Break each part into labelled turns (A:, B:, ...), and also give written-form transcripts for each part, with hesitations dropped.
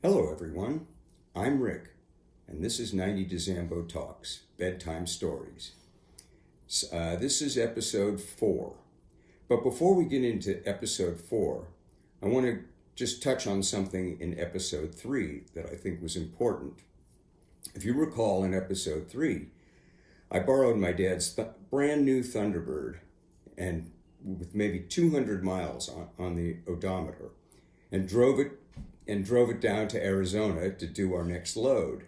A: Hello, everyone. I'm Rick, and this is 90 DeZambo Talks, Bedtime Stories. This is episode 4. But before we get into episode 4, I want to just touch on something in episode 3 that I think was important. If you recall, in episode 3, I borrowed my dad's brand new Thunderbird and with maybe 200 miles on the odometer and drove it down to Arizona to do our next load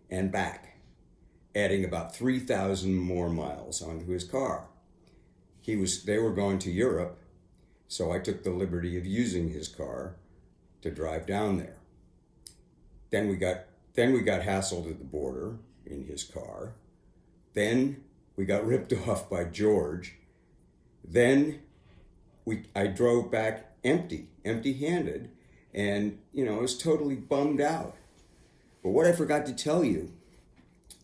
A: and back, adding about 3,000 more miles onto his car. They were going to Europe, so I took the liberty of using his car to drive down there. Then we got hassled at the border in his car. Then we got ripped off by George. Then I drove back empty-handed, and I was totally bummed out. But what I forgot to tell you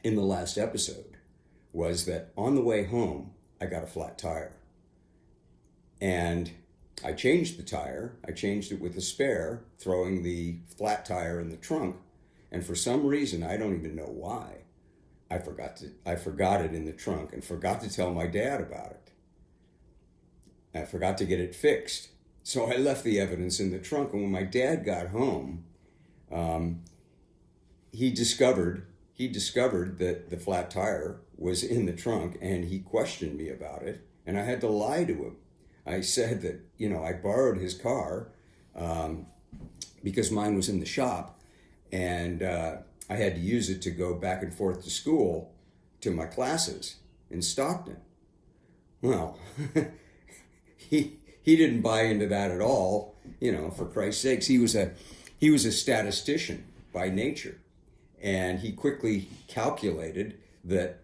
A: in the last episode was that on the way home, I got a flat tire. And I changed the tire. I changed it with a spare, throwing the flat tire in the trunk. And for some reason, I don't even know why, I forgot it in the trunk and forgot to tell my dad about it. I forgot to get it fixed. So I left the evidence in the trunk, and when my dad got home, he discovered that the flat tire was in the trunk, and he questioned me about it, and I had to lie to him. I said that, I borrowed his car because mine was in the shop, and I had to use it to go back and forth to school to my classes in Stockton. Well, he didn't buy into that at all. For Christ's sakes, he was a statistician by nature, and he quickly calculated that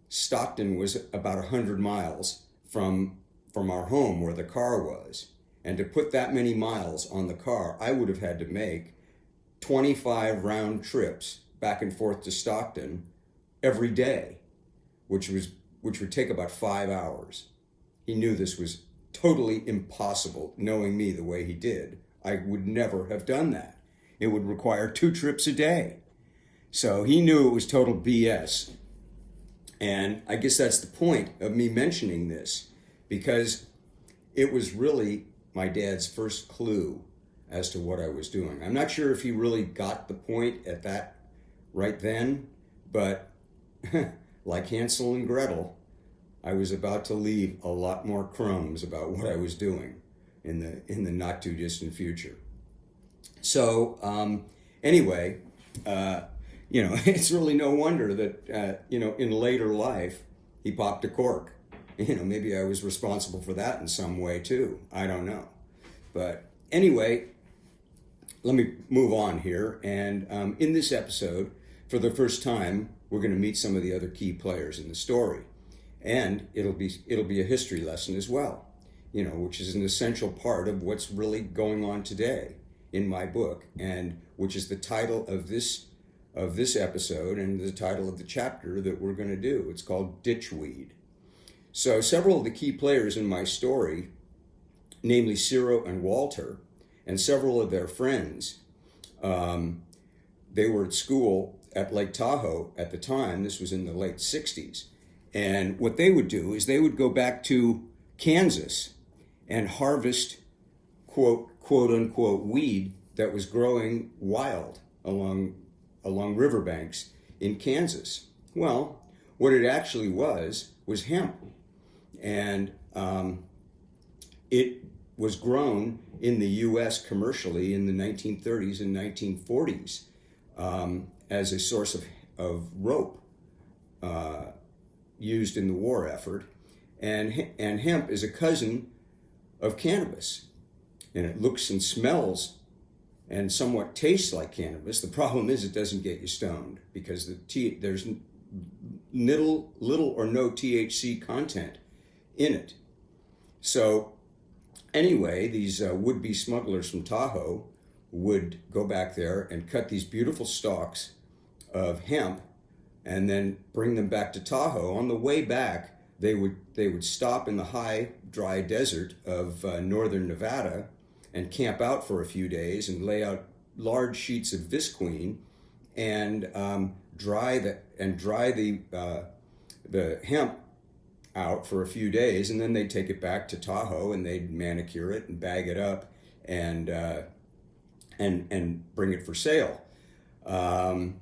A: Stockton was about 100 miles from our home where the car was, and to put that many miles on the car, I would have had to make 25 round trips back and forth to Stockton every day, which would take about 5 hours. He knew this was totally impossible. Knowing me the way he did, I would never have done that. It would require 2 trips a day. So he knew it was total BS. And I guess that's the point of me mentioning this, because it was really my dad's first clue as to what I was doing. I'm not sure if he really got the point at that right then, but like Hansel and Gretel, I was about to leave a lot more crumbs about what I was doing in the not too distant future. So anyway, it's really no wonder that in later life he popped a cork. Maybe I was responsible for that in some way too. I don't know. But anyway, let me move on here. And in this episode, for the first time, we're going to meet some of the other key players in the story. And it'll be a history lesson as well, which is an essential part of what's really going on today in my book, and which is the title of this episode and the title of the chapter that we're going to do. It's called Ditchweed. So several of the key players in my story, namely Ciro and Walter, and several of their friends, they were at school at Lake Tahoe at the time. This was in the late 60s. And what they would do is they would go back to Kansas and harvest, quote unquote, weed that was growing wild along riverbanks in Kansas. Well, what it actually was hemp. And it was grown in the U.S. commercially in the 1930s and 1940s as a source of rope used in the war effort. And hemp is a cousin of cannabis. And it looks and smells and somewhat tastes like cannabis. The problem is it doesn't get you stoned because there's little or no THC content in it. So anyway, these would-be smugglers from Tahoe would go back there and cut these beautiful stalks of hemp and then bring them back to Tahoe. On the way back, they would stop in the high, dry desert of northern Nevada and camp out for a few days and lay out large sheets of visqueen and dry the hemp out for a few days, and then they'd take it back to Tahoe and they'd manicure it and bag it up and bring it for sale. The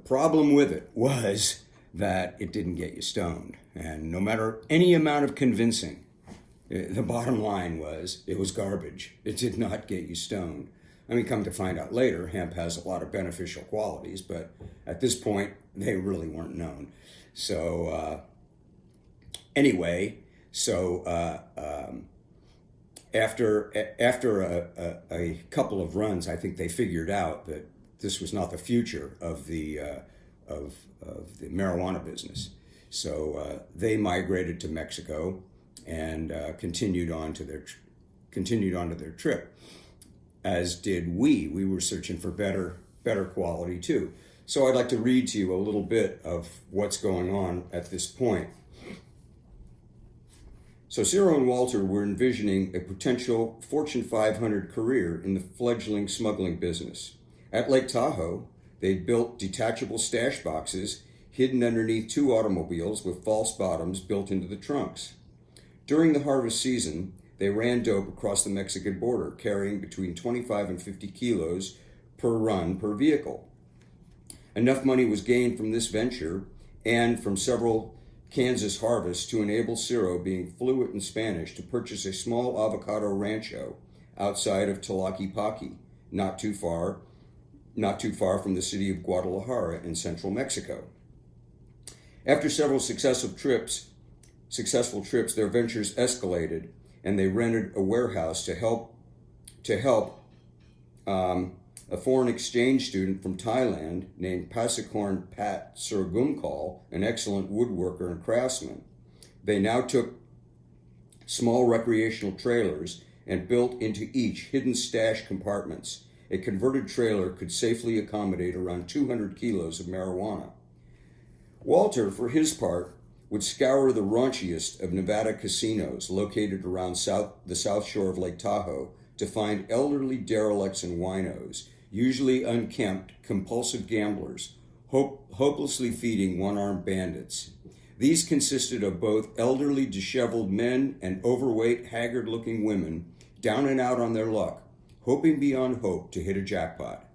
A: problem with it was that it didn't get you stoned, and no matter any amount of convincing, the bottom line was it was garbage. It did not get you stoned. I mean, come to find out later, hemp has a lot of beneficial qualities, but at this point, they really weren't known. So after a couple of runs, I think they figured out that this was not the future of the marijuana business. So they migrated to Mexico and continued on to their trip. As did we. We were searching for better quality too. So I'd like to read to you a little bit of what's going on at this point. So Ciro and Walter were envisioning a potential Fortune 500 career in the fledgling smuggling business. At Lake Tahoe, they'd built detachable stash boxes hidden underneath 2 automobiles with false bottoms built into the trunks. During the harvest season, they ran dope across the Mexican border, carrying between 25 and 50 kilos per run per vehicle. Enough money was gained from this venture and from several Kansas harvests to enable Ciro, being fluent in Spanish, to purchase a small avocado rancho outside of Tlaquepaque, not too far from the city of Guadalajara in central Mexico. After several successful trips, their ventures escalated, and they rented a warehouse to help a foreign exchange student from Thailand named Pasikorn Pat Surgumkal, an excellent woodworker and craftsman. They now took small recreational trailers and built into each hidden stash compartments. A converted trailer could safely accommodate around 200 kilos of marijuana. Walter, for his part, would scour the raunchiest of Nevada casinos located around the south shore of Lake Tahoe to find elderly derelicts and winos, usually unkempt, compulsive gamblers, hopelessly feeding one-armed bandits. These consisted of both elderly, disheveled men and overweight, haggard-looking women, down and out on their luck, hoping beyond hope to hit a jackpot.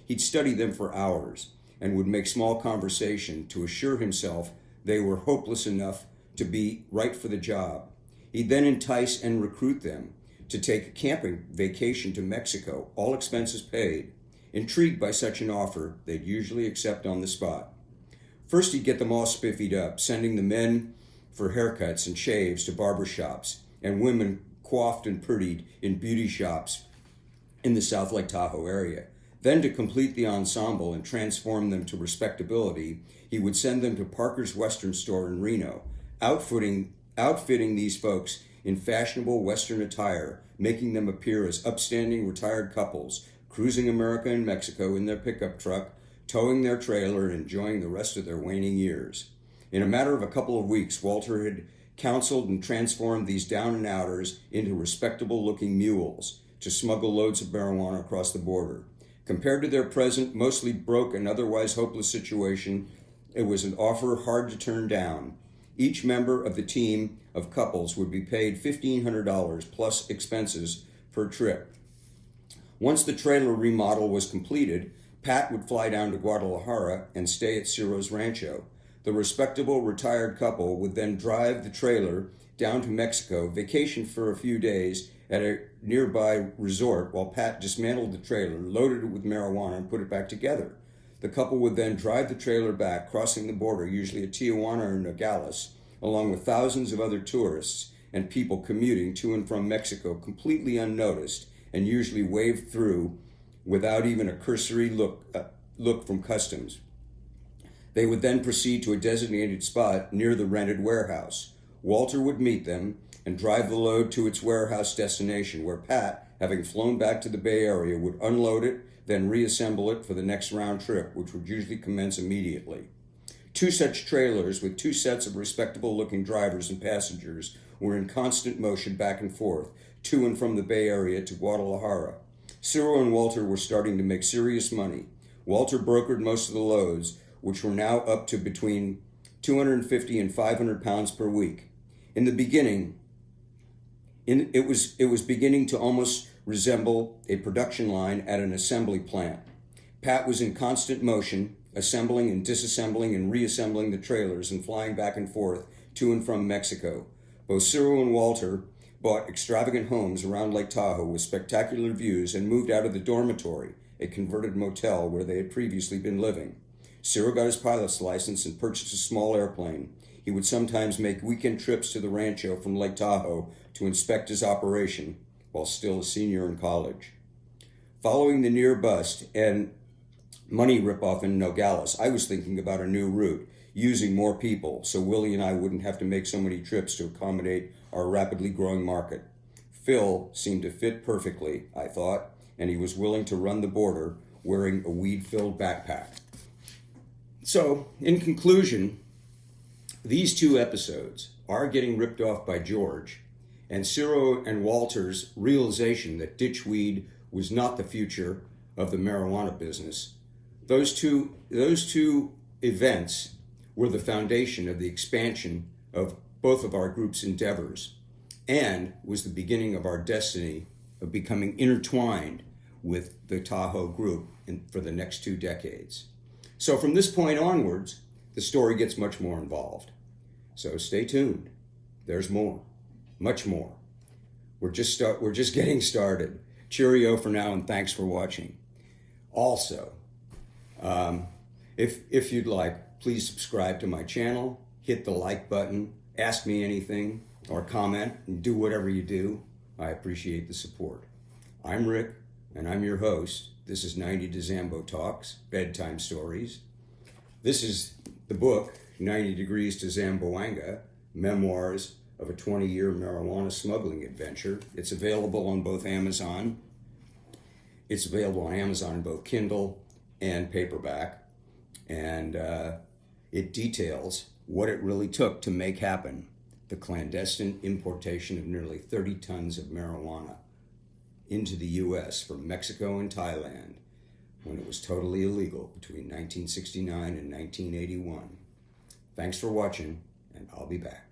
A: He'd study them for hours and would make small conversation to assure himself they were hopeless enough to be right for the job. He'd then entice and recruit them to take a camping vacation to Mexico, all expenses paid. Intrigued by such an offer, they'd usually accept on the spot. First, he'd get them all spiffied up, sending the men for haircuts and shaves to barber shops, and women coiffed and prettied in beauty shops in the South Lake Tahoe area. Then, to complete the ensemble and transform them to respectability, he would send them to Parker's Western Store in Reno, outfitting these folks in fashionable Western attire, making them appear as upstanding retired couples, cruising America and Mexico in their pickup truck, towing their trailer, and enjoying the rest of their waning years. In a matter of a couple of weeks, Walter had counseled and transformed these down-and-outers into respectable-looking mules to smuggle loads of marijuana across the border. Compared to their present, mostly broke and otherwise hopeless situation, it was an offer hard to turn down. Each member of the team of couples would be paid $1,500 plus expenses per trip. Once the trailer remodel was completed, Pat would fly down to Guadalajara and stay at Ciro's rancho. The respectable retired couple would then drive the trailer down to Mexico, vacation for a few days at a nearby resort while Pat dismantled the trailer, loaded it with marijuana, and put it back together. The couple would then drive the trailer back, crossing the border, usually at Tijuana or Nogales, along with thousands of other tourists and people commuting to and from Mexico completely unnoticed and usually waved through without even a cursory look from customs. They would then proceed to a designated spot near the rented warehouse. Walter would meet them and drive the load to its warehouse destination, where Pat, having flown back to the Bay Area, would unload it, then reassemble it for the next round trip, which would usually commence immediately. 2 such trailers with 2 sets of respectable-looking drivers and passengers were in constant motion back and forth, to and from the Bay Area to Guadalajara. Cyril and Walter were starting to make serious money. Walter brokered most of the loads, which were now up to between 250 and 500 pounds per week. In the beginning, it was beginning to almost resemble a production line at an assembly plant. Pat was in constant motion, assembling and disassembling and reassembling the trailers and flying back and forth to and from Mexico. Both Cyril and Walter bought extravagant homes around Lake Tahoe with spectacular views and moved out of the dormitory, a converted motel where they had previously been living. Cyril got his pilot's license and purchased a small airplane. He would sometimes make weekend trips to the rancho from Lake Tahoe to inspect his operation while still a senior in college. Following the near bust and money ripoff in Nogales, I was thinking about a new route, using more people so Willie and I wouldn't have to make so many trips to accommodate our rapidly growing market. Phil seemed to fit perfectly, I thought, and he was willing to run the border wearing a weed-filled backpack. So, in conclusion, these two episodes are getting ripped off by George, and Cyril and Walter's realization that ditchweed was not the future of the marijuana business. Those two events were the foundation of the expansion of both of our group's endeavors and was the beginning of our destiny of becoming intertwined with the Tahoe group for the next 2 decades. So from this point onwards, the story gets much more involved. So stay tuned. There's more, much more. We're just getting started. Cheerio for now, and thanks for watching. Also, if you'd like, please subscribe to my channel, hit the like button, ask me anything, or comment, and do whatever you do. I appreciate the support. I'm Rick, and I'm your host. This is 90 DeZambo Talks, Bedtime Stories. This is the book, 90 Degrees to Zamboanga, Memoirs of a 20-Year Marijuana Smuggling Adventure. It's available on both Amazon. It's available on Amazon in both Kindle and paperback. And it details what it really took to make happen the clandestine importation of nearly 30 tons of marijuana into the U.S. from Mexico and Thailand when it was totally illegal between 1969 and 1981. Thanks for watching, and I'll be back.